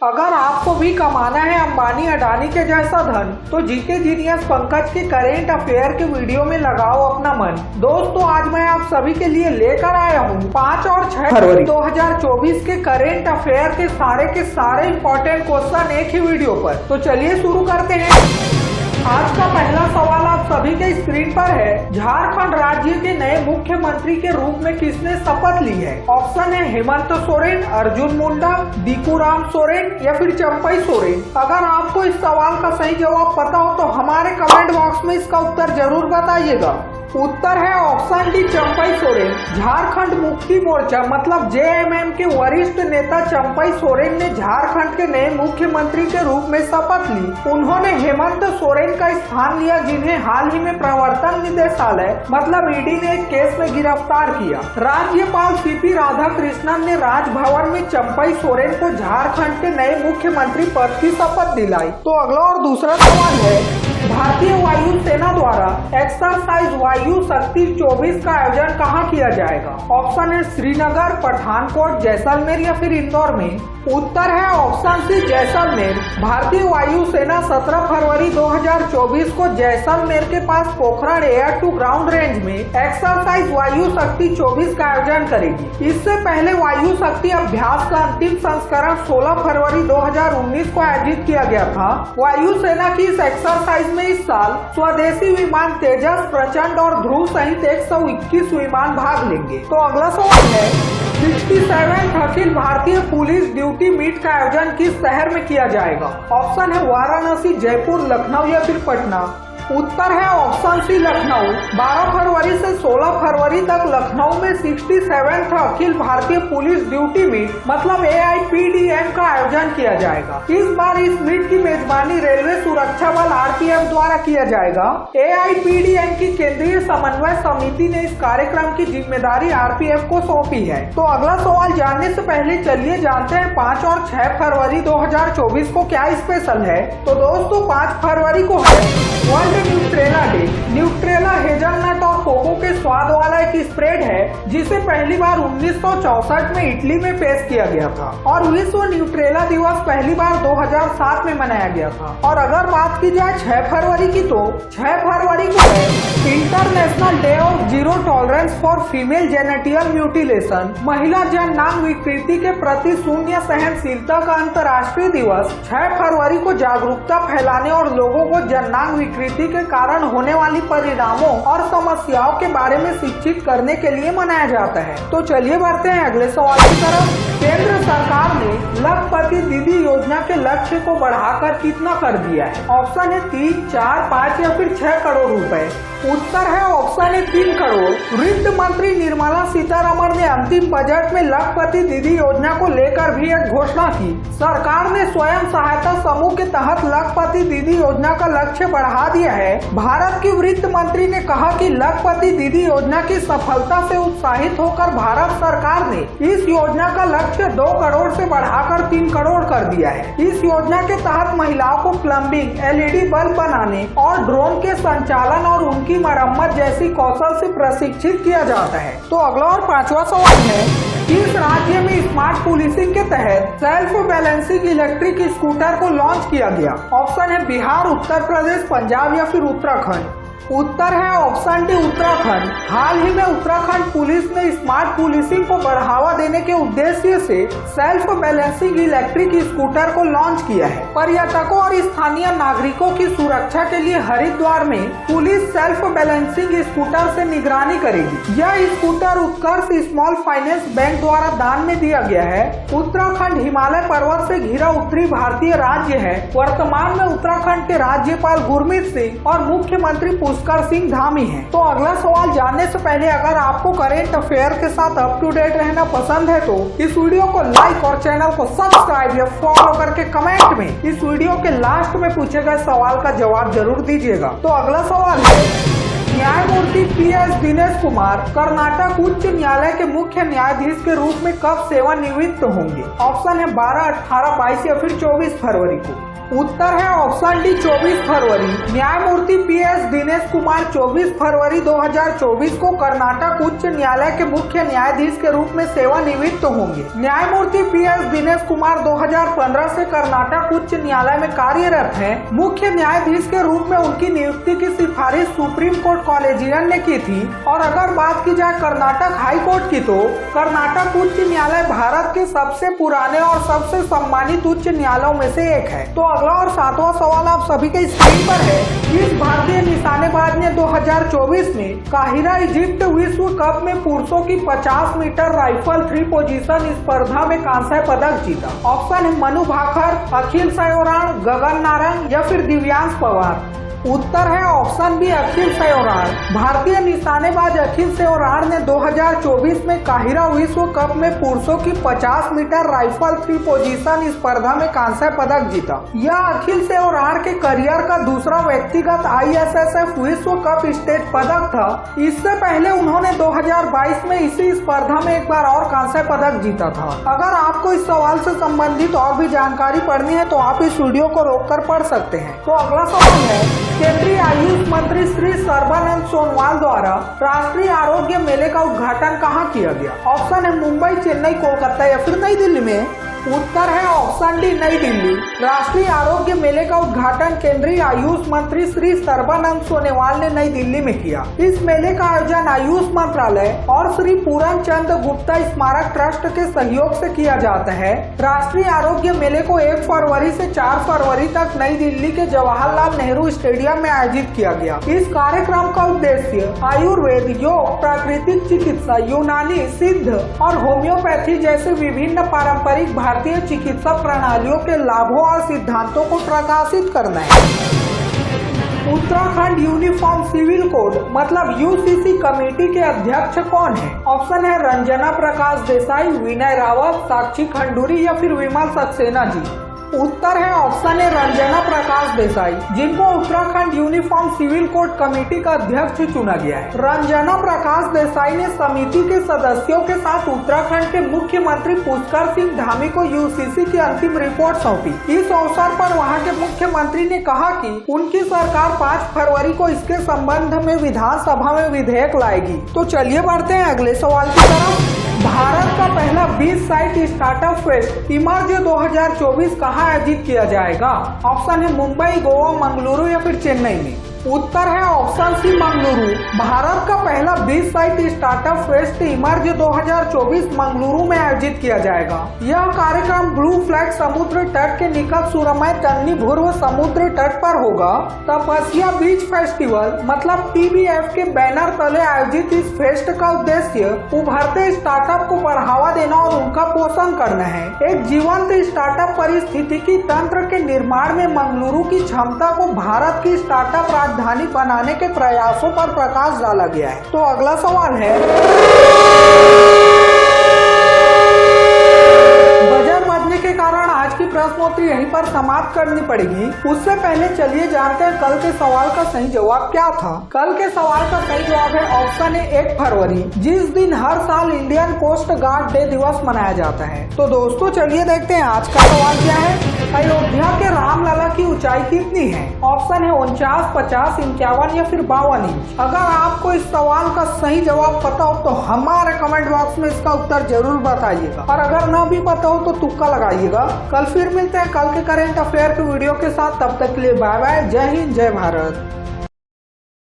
अगर आपको भी कमाना है अंबानी अडानी के जैसा धन तो जीके जीनियस पंकज के करेंट अफेयर के वीडियो में लगाओ अपना मन। दोस्तों आज मैं आप सभी के लिए लेकर आया हूँ 5 और 6 फरवरी 2024 के करेंट अफेयर के सारे इम्पोर्टेंट क्वेश्चन एक ही वीडियो पर। तो चलिए शुरू करते हैं। आज का पहला सवाल आप सभी के स्क्रीन पर है। झारखंड राज्य के नए मुख्यमंत्री के रूप में किसने शपथ ली है? ऑप्शन है हेमंत सोरेन, अर्जुन मुंडा, दीकूराम सोरेन या फिर चंपई सोरेन। अगर आपको इस सवाल का सही जवाब पता हो तो हमारे कमेंट बॉक्स में इसका उत्तर जरूर बताइएगा। उत्तर है ऑप्शन डी चंपई सोरेन। झारखंड मुक्ति मोर्चा मतलब जेएमएम के वरिष्ठ नेता चंपई सोरेन ने झारखंड के नए मुख्यमंत्री के रूप में शपथ ली। उन्होंने हेमंत सोरेन का स्थान लिया जिन्हें हाल ही में प्रवर्तन निदेशालय मतलब ईडी ने एक केस में गिरफ्तार किया। राज्यपाल सीपी राधाकृष्णन ने राजभवन में चंपई सोरेन को झारखंड के नए मुख्यमंत्री पद की शपथ दिलाई। तो अगला और दूसरा सवाल है भारतीय वायु सेना द्वारा एक्सरसाइज वायु शक्ति 24 का आयोजन कहाँ किया जाएगा? ऑप्शन है श्रीनगर, पठानकोट, जैसलमेर या फिर इंदौर में। उत्तर है ऑप्शन सी जैसलमेर। भारतीय वायु सेना 17 फरवरी 2024 को जैसलमेर के पास Pokhran air to ground range में एक्सरसाइज वायु शक्ति 24 का आयोजन करेगी। इससे पहले वायु शक्ति अभ्यास का अंतिम संस्करण 16 फरवरी 2019 को आयोजित किया गया था। वायु सेना की इस एक्सरसाइज में इस साल स्वदेशी विमान तेजस, प्रचंड और ध्रुव सहित 121 विमान भाग लेंगे। तो अगला सवाल है 67 Akhil Bharatiya police duty meet का आयोजन किस शहर में किया जाएगा? ऑप्शन है वाराणसी, जयपुर, लखनऊ या फिर पटना। उत्तर है ऑप्शन सी लखनऊ। 12 फरवरी से 16 फरवरी तक लखनऊ में 67 Akhil Bharatiya police duty meet मतलब AIPDM का आयोजन किया जाएगा। इस बार इस मीट की मेजबानी रेलवे सुरक्षा बल RPF द्वारा किया जाएगा। AIPDM की केंद्रीय समन्वय समिति ने इस कार्यक्रम की जिम्मेदारी RPF को सौंपी है। तो अगला सवाल जानने से पहले चलिए जानते हैं 5 और 6 फरवरी 2024 को क्या स्पेशल है। तो दोस्तों 5 फरवरी को है world Nutrela day. Nutrela hazelnut और कोको के स्वाद वाला एक स्प्रेड है जिसे पहली बार 1964 में इटली में पेश किया गया था और विश्व न्यूट्रेला दिवस पहली बार 2007 में मनाया गया था। और अगर बात की जाए 6 फरवरी की तो 6 फरवरी को है international day of zero tolerance for female genital mutilation. महिला जननांग विकृति के प्रति शून्य सहनशीलता का अंतर्राष्ट्रीय दिवस 6 फरवरी को जागरूकता फैलाने और लोगों को जननांग विकृति के कारण होने वाली परिणामों और समस्याओं के बारे में शिक्षित करने के लिए मनाया जाता है। तो चलिए बढ़ते हैं अगले सवाल की तरफ। केंद्र सरकार ने लखपति दीदी योजना के लक्ष्य को बढ़ाकर कितना कर दिया है? ऑप्शन है 3, 4, 5 या फिर 6 करोड़ रुपए। उत्तर है ऑप्शन है 3 करोड़। वित्त मंत्री निर्मला सीतारमण ने अंतिम बजट में लखपति दीदी योजना को लेकर भी एक घोषणा की। सरकार ने स्वयं सहायता समूह के तहत लखपति दीदी योजना का लक्ष्य बढ़ा दिया है। भारत की वित्त मंत्री ने कहा कि लखपति दीदी योजना की सफलता से उत्साहित होकर भारत सरकार ने इस योजना का लक्ष्य 2 करोड़ से बढ़ाकर 3 करोड़ कर दिया है। इस योजना के तहत महिलाओं को प्लम्बिंग, LED बल्ब बनाने और ड्रोन के संचालन और उनकी मरम्मत जैसी कौशल से प्रशिक्षित किया जाता है। तो अगला और 5वां सवाल है किस राज्य में स्मार्ट पुलिसिंग के तहत सेल्फ बैलेंसिंग इलेक्ट्रिक स्कूटर को लॉन्च किया गया? ऑप्शन है बिहार, उत्तर प्रदेश, पंजाब या फिर उत्तराखंड। उत्तर है ऑप्शन डी उत्तराखंड। हाल ही में उत्तराखंड पुलिस ने स्मार्ट पुलिसिंग को बढ़ावा देने के उद्देश्य से सेल्फ बैलेंसिंग इलेक्ट्रिक स्कूटर को लॉन्च किया है। पर्यटकों और स्थानीय नागरिकों की सुरक्षा के लिए हरिद्वार में पुलिस सेल्फ बैलेंसिंग स्कूटर से निगरानी करेगी। यह स्कूटर उत्कर्ष स्मॉल फाइनेंस बैंक द्वारा दान में दिया गया है। उत्तराखंड हिमालय पर्वत से घिरा उत्तरी भारतीय राज्य है। वर्तमान में उत्तराखंड के राज्यपाल गुरमीत सिंह और मुख्यमंत्री पुष्कर सिंह धामी हैं। तो अगला सवाल जानने से पहले अगर आपको करेंट अफेयर के साथ अप टू डेट रहना पसंद है तो इस वीडियो को लाइक और चैनल को सब्सक्राइब या फॉलो करके कमेंट में इस वीडियो के लास्ट में पूछे गए सवाल का जवाब जरूर दीजिएगा। तो अगला सवाल है न्यायमूर्ति PS दिनेश कुमार कर्नाटक उच्च न्यायालय के मुख्य न्यायाधीश के रूप में कब सेवानिवृत्त होंगे? ऑप्शन है 12, 18, 22 या फिर 24 फरवरी को। उत्तर है ऑप्शन डी 24 फरवरी। न्यायमूर्ति PS दिनेश कुमार 24 फरवरी 2024 को कर्नाटक उच्च न्यायालय के मुख्य न्यायाधीश के रूप में सेवानिवृत्त होंगे। न्यायमूर्ति PS दिनेश कुमार 2015 से कर्नाटक उच्च न्यायालय में कार्यरत हैं। मुख्य न्यायाधीश के रूप में उनकी नियुक्ति की सिफारिश सुप्रीम कोर्ट कॉलेजियन ने की थी। और अगर बात की जाए कर्नाटक हाई कोर्ट की, तो कर्नाटक उच्च न्यायालय भारत के सबसे पुराने और सबसे सम्मानित उच्च न्यायालयों में से एक है। तो अगला और 7वां सवाल आप सभी के स्क्रीन पर है। किस भारतीय निशानेबाज ने 2024 में काहिरा इजिप्ट विश्व कप में पुरुषों की 50 मीटर राइफल 3 पोजीशन स्पर्धा में कांस्य पदक जीता? ऑप्शन है मनु भाकर, अखिल सयोराण, गगन नारंग या फिर दिव्यांश पवार। उत्तर है ऑप्शन बी अखिल सयोराण। भारतीय निशानेबाज अखिल सयोराण ने 2024 में काहिरा विश्व कप में पुरुषों की 50 मीटर राइफल 3 पोजीशन स्पर्धा में कांस्य पदक जीता। यह अखिल सयोराण के करियर का दूसरा व्यक्तिगत ISSF विश्व कप स्टेट पदक था। इससे पहले उन्होंने 2022 में इसी स्पर्धा में एक बार और कांस्य पदक जीता था। अगर आपको इस सवाल से संबंधित और भी जानकारी पढ़नी है तो आप इस वीडियो को रोककर पढ़ सकते हैं। तो अगला सवाल है, केंद्रीय आयुष मंत्री श्री सर्बानंद सोनोवाल द्वारा राष्ट्रीय आरोग्य मेले का उद्घाटन कहाँ किया गया? ऑप्शन है मुंबई, चेन्नई, कोलकाता या फिर नई दिल्ली में। उत्तर है ऑप्शन डी नई दिल्ली। राष्ट्रीय आरोग्य मेले का उद्घाटन केंद्रीय आयुष मंत्री श्री सर्बानंद सोनोवाल ने नई दिल्ली में किया। इस मेले का आयोजन आयुष मंत्रालय और श्री पूरन चंद गुप्ता स्मारक ट्रस्ट के सहयोग से किया जाता है। राष्ट्रीय आरोग्य मेले को 1 फरवरी से 4 फरवरी तक नई दिल्ली के जवाहरलाल नेहरू स्टेडियम में आयोजित किया गया। इस कार्यक्रम का उद्देश्य आयुर्वेद, योग, प्राकृतिक चिकित्सा, यूनानी, सिद्ध और होम्योपैथी जैसे विभिन्न पारंपरिक भारतीय चिकित्सा प्रणालियों के लाभों और सिद्धांतों को प्रकाशित करना है। उत्तराखंड यूनिफॉर्म सिविल कोड मतलब UCC कमेटी के अध्यक्ष कौन है? ऑप्शन है रंजना प्रकाश देसाई, विनय रावत, साक्षी खंडूरी या फिर विमल सक्सेना जी। उत्तर है ऑप्शन है रंजना प्रकाश देसाई, जिनको Uttarakhand uniform civil code committee का अध्यक्ष चुना गया है। रंजना प्रकाश देसाई ने समिति के सदस्यों के साथ उत्तराखंड के मुख्यमंत्री पुष्कर सिंह धामी को UCC की अंतिम रिपोर्ट सौंपी। इस अवसर पर वहां के मुख्यमंत्री ने कहा कि उनकी सरकार 5 फरवरी को इसके संबंध में विधानसभा में विधेयक लाएगी। तो चलिए बढ़ते हैं अगले सवाल की तरफ। भारत का पहला 20 साइट स्टार्टअप फेस्ट इमर्ज 2024 कहाँ आयोजित किया जाएगा? ऑप्शन है मुंबई, गोवा, मंगलुरु या फिर चेन्नई में। उत्तर है ऑप्शन सी मंगलुरु। भारत का पहला 20 site startup fest emerge 2024 Mangaluru में आयोजित किया जाएगा। यह कार्यक्रम ब्लू फ्लैग समुद्र तट के निकट सुरमय तन्नी भूर्व समुद्र तट पर होगा। तपस्या बीच फेस्टिवल मतलब TBF के बैनर तले आयोजित इस फेस्ट का उद्देश्य उभरते स्टार्टअप को बढ़ावा देना और उनका पोषण करना है। एक जीवंत स्टार्टअप पारिस्थितिकी तंत्र के निर्माण में मंगलुरु की क्षमता को भारत की स्टार्टअप राजधानी बनाने के प्रयासों पर प्रकाश डाला गया है। तो अगला सवाल है, बजट बढ़ने के कारण आज की प्रश्नोत्तरी यहीं पर समाप्त करनी पड़ेगी। उससे पहले चलिए जानते हैं कल के सवाल का सही जवाब क्या था। कल के सवाल का सही जवाब है ऑप्शन ए 1 फरवरी, जिस दिन हर साल इंडियन कोस्ट गार्ड डे दिवस मनाया जाता है। तो दोस्तों चलिए देखते हैं आज का सवाल क्या है। अयोध्या के रामलला की ऊंचाई कितनी है? ऑप्शन है 49, 50, 51 या फिर 52 इंच। अगर आपको इस सवाल का सही जवाब पता हो तो हमारे कमेंट बॉक्स में इसका उत्तर जरूर बताइएगा, और अगर न भी पता हो तो तुक्का लगाइएगा। कल फिर मिलते हैं कल के करंट अफेयर के वीडियो के साथ। तब तक के लिए बाय बाय, जय हिंद, जय भारत।